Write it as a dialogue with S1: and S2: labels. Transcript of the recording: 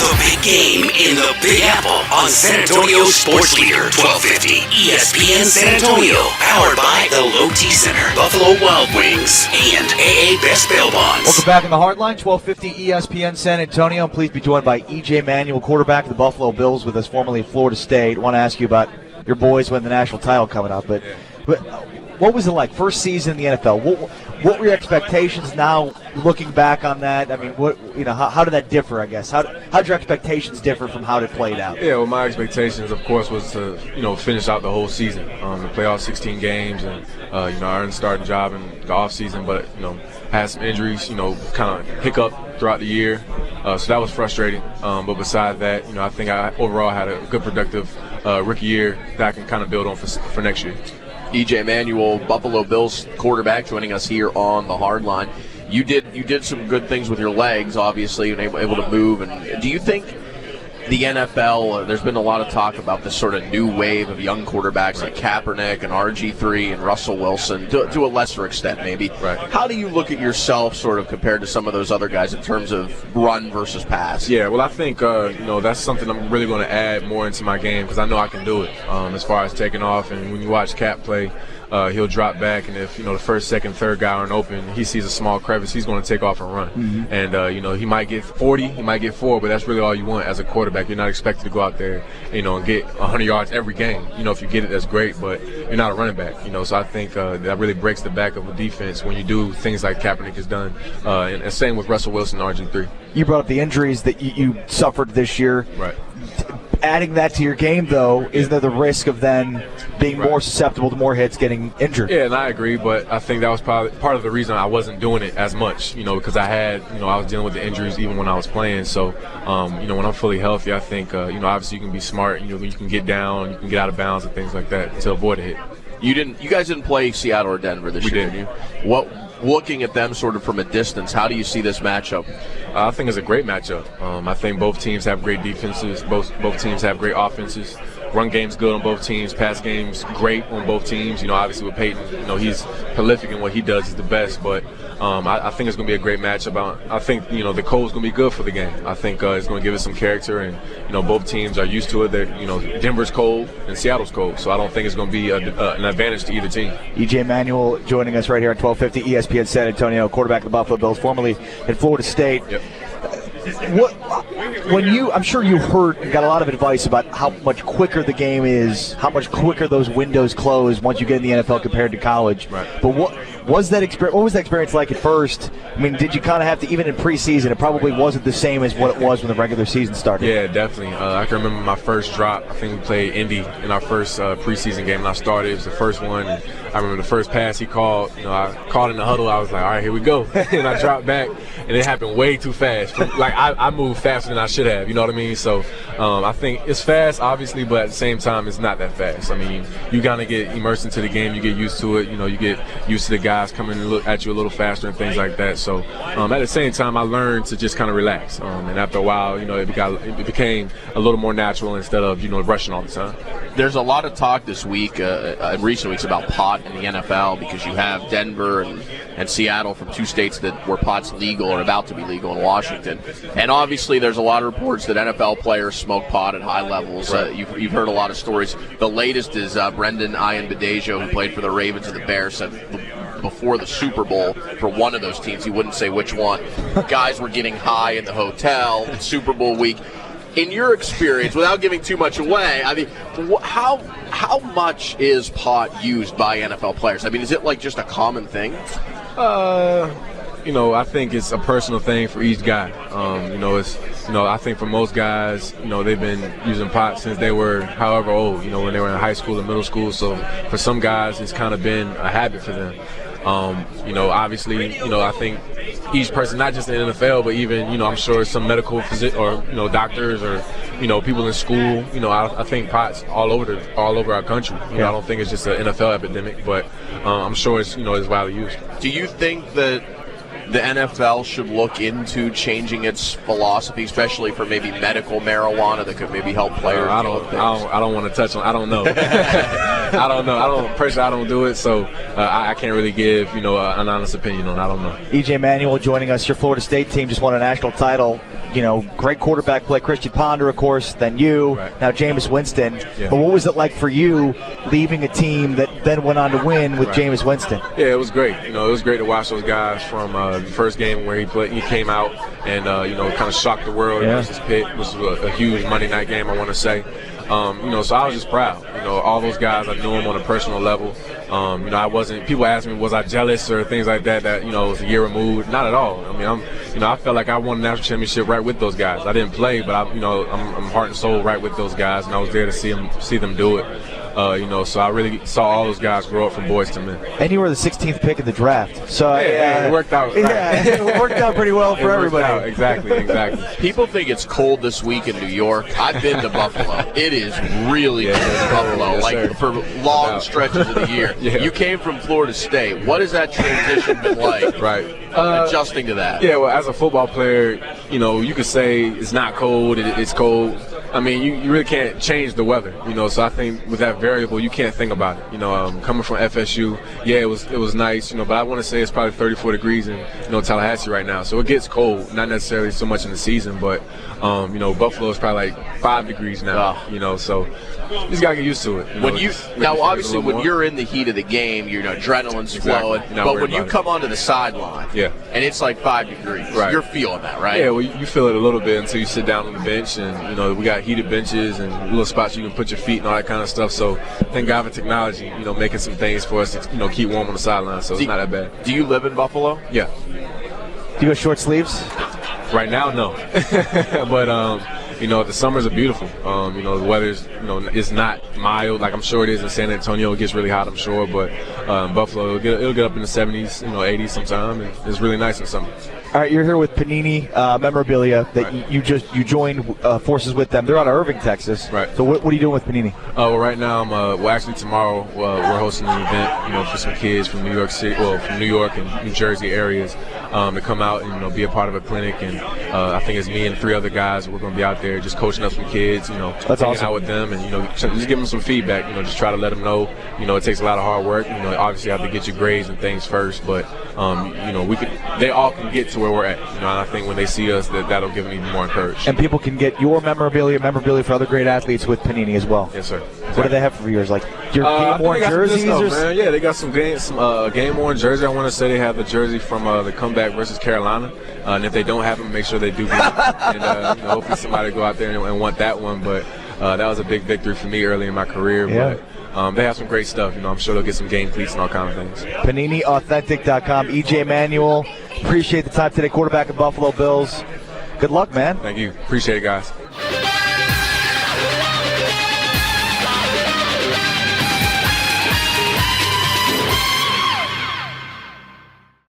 S1: The big game in the Big Apple on San Antonio Sports Leader 1250 ESPN San Antonio. Powered by the Low T Center, Buffalo Wild Wings, and AA Best Bail Bonds.
S2: Welcome back on the Hardline, 1250 ESPN San Antonio. I'm pleased to be joined by EJ Manuel, quarterback of the Buffalo Bills with us, formerly of Florida State. I want to ask you about your boys winning the national title coming up, but what was it like, first season in the NFL? What were your expectations now, looking back on that? I mean, how did that differ, I guess? How did your expectations differ from how it played out?
S3: Yeah, well, my expectations, of course, was to, finish out the whole season, to play all 16 games and, I earned a starting job in the offseason, but, had some injuries, kind of hiccup throughout the year. So that was frustrating. But besides that, I think I overall had a good, productive rookie year that I can kind of build on for next year.
S4: EJ Manuel, Buffalo Bills quarterback, joining us here on the Hardline. You did some good things with your legs, obviously, and able to move. And do you think the NFL, there's been a lot of talk about this sort of new wave of young quarterbacks like Kaepernick and RG3 and Russell Wilson, to a lesser extent maybe.
S3: Right.
S4: How do you look at yourself sort of compared to some of those other guys in terms of run versus pass?
S3: Yeah, well, I think, that's something I'm really going to add more into my game because I know I can do it as far as taking off. And when you watch Cap play, he'll drop back, and if the first, second, third guy aren't open, he sees a small crevice, he's going to take off and run. Mm-hmm. And he might get 40, he might get 4, but that's really all you want as a quarterback. You're not expected to go out there, and get 100 yards every game. If you get it, that's great, but you're not a running back. So I think that really breaks the back of a defense when you do things like Kaepernick has done, and same with Russell Wilson and RG3.
S2: You brought up the injuries that you suffered this year.
S3: Right.
S2: Adding that to your game, though, isn't there the risk of then being more susceptible to more hits, getting injured?
S3: Yeah, and I agree, but I think that was probably part of the reason I wasn't doing it as much, because I was dealing with the injuries even when I was playing. So, when I'm fully healthy, I think, obviously you can be smart, you can get down, you can get out of bounds and things like that to avoid a hit.
S4: You guys didn't play Seattle or Denver this year, did you? Looking at them sort of from a distance, how do you see this matchup?
S3: I think it's a great matchup. I think both teams have great defenses. Both teams have great offenses. Run game's good on both teams. Pass game's great on both teams. Obviously with Peyton, he's prolific in what he does. He's the best. But I think it's going to be a great matchup. I think, the cold's going to be good for the game. I think it's going to give it some character. And, both teams are used to it. Denver's cold and Seattle's cold. So I don't think it's going to be an advantage to either team.
S2: EJ Manuel joining us right here at 1250 ESPN San Antonio, quarterback of the Buffalo Bills, formerly at Florida State.
S3: Yep.
S2: I'm sure you heard and got a lot of advice about how much quicker the game is, how much quicker those windows close once you get in the NFL compared to college.
S3: Right.
S2: But what was that experience like at first? I mean, did you kind of have to, even in preseason, it probably wasn't the same as what it was when the regular season started?
S3: Yeah, definitely. I can remember my first drop. I think we played Indy in our first preseason game, and I started. It was the first one. And I remember the first pass he called. I called in the huddle. I was like, all right, here we go. And I dropped back, and it happened way too fast. I moved faster than I should have. You know what I mean? So I think it's fast, obviously, but at the same time, it's not that fast. I mean, you kind of get immersed into the game. You get used to it. You get used to the guys coming and look at you a little faster and things like that. So at the same time, I learned to just kind of relax. And after a while, it became a little more natural instead of, rushing all the time.
S4: There's a lot of talk this week, in recent weeks, about pot in the NFL because you have Denver and Seattle from two states where pot's legal or about to be legal in Washington. And obviously there's a lot of reports that NFL players smoke pot at high levels.
S3: Right.
S4: You've heard a lot of stories. The latest is Brendan Ian-Badejo, who played for the Ravens and the Bears, said before the Super Bowl for one of those teams, he wouldn't say which one, guys were getting high in the hotel Super Bowl week. In your experience, without giving too much away, I mean, how much is pot used by NFL players? I mean, is it like just a common thing?
S3: I think it's a personal thing for each guy. I think for most guys, they've been using pot since they were however old, when they were in high school and middle school. So for some guys, it's kind of been a habit for them. Obviously, I think each person, not just in the NFL, but even, I'm sure some medical or, doctors or, people in school, I think pot's all over our country. I don't think it's just an NFL epidemic, but I'm sure it's, it's widely used.
S4: Do you think that the NFL should look into changing its philosophy, especially for maybe medical marijuana that could maybe help players?
S3: I don't want to touch on. I don't know. I don't know. Personally, I don't do it, so I can't really give an honest opinion on it. I don't know.
S2: EJ Manuel joining us. Your Florida State team just won a national title. Great quarterback play. Christian Ponder, of course, then you,
S3: right.
S2: Now Jameis Winston.
S3: Yeah.
S2: But what was it like for you leaving a team that then went on to win with
S3: Right.
S2: Jameis Winston?
S3: Yeah, it was great. It was great to watch those guys from the first game where he came out and kind of shocked the world versus Pitt. This was a huge Monday night game, I want to say. So I was just proud. all those guys, I knew them on a personal level. I wasn't. People ask me, was I jealous or things like that? That it was a year removed. Not at all. I mean, I felt like I won a national championship right with those guys. I didn't play, but I'm heart and soul right with those guys, and I was there to see them do it. So I really saw all those guys grow up from boys to men.
S2: And you were the 16th pick in the draft, so
S3: it worked out. Right.
S2: Yeah, it worked out pretty well for everybody.
S3: Exactly.
S4: People think it's cold this week in New York. I've been to Buffalo. It is really cold in Buffalo,
S3: sir.
S4: For long stretches of the year.
S3: Yeah.
S4: You came from Florida State. What has that transition been like?
S3: Right.
S4: Adjusting to that.
S3: Yeah, well, as a football player, you could say it's not cold, it's cold. I mean, you really can't change the weather, so I think with that variable, you can't think about it. Coming from FSU, yeah, it was nice, but I want to say it's probably 34 degrees in, Tallahassee right now. So it gets cold, not necessarily so much in the season, but, Buffalo is probably like 5 degrees now, so you just got to get used to it.
S4: Obviously, when you're in the heat of the game, adrenaline's flowing, but when you come onto the sideline, and it's like 5 degrees, you're feeling that, right?
S3: Yeah, well, you feel it a little bit until you sit down on the bench, and, we got heated benches and little spots you can put your feet and all that kind of stuff. So thank God for technology, making some things for us to, keep warm on the sideline. So it's not that bad.
S4: Do you live in Buffalo?
S3: Yeah.
S2: Do you go short sleeves?
S3: Right now, no. But, the summers are beautiful. The weather's, it's not mild like I'm sure it is in San Antonio. It gets really hot, I'm sure. But Buffalo, it'll get up in the 70s, 80s sometime. And it's really nice in summer.
S2: All right, you're here with Panini Memorabilia. That you joined forces with them. They're out of Irving, Texas.
S3: Right.
S2: So what are you doing with Panini?
S3: Well, right now actually tomorrow we're hosting an event, for some kids from New York City, from New York and New Jersey areas, to come out and be a part of a clinic. And I think it's me and 3 other guys. We're going to be out there just coaching up some kids,
S2: That's
S3: hanging
S2: awesome.
S3: out with them, and just give them some feedback. Just try to let them know, it takes a lot of hard work. Obviously you have to get your grades and things first, but they all can get to where we're at. And I think when they see us, that'll give them even more encouragement.
S2: And people can get your memorabilia for other great athletes with Panini as well.
S3: Yes, sir. Exactly.
S2: What do they have for yours? Like your game-worn jerseys?
S3: Man. Yeah, they got some game-worn jersey. I want to say they have the jersey from the comeback versus Carolina. And if they don't have them, make sure they do get them. And hopefully somebody will go out there and want that one. But that was a big victory for me early in my career.
S2: Yeah.
S3: But they have some great stuff. I'm sure they'll get some game cleats and all kind of things.
S2: PaniniAuthentic.com. EJ Manuel, appreciate the time today. Quarterback of Buffalo Bills. Good luck, man.
S3: Thank you. Appreciate it, guys.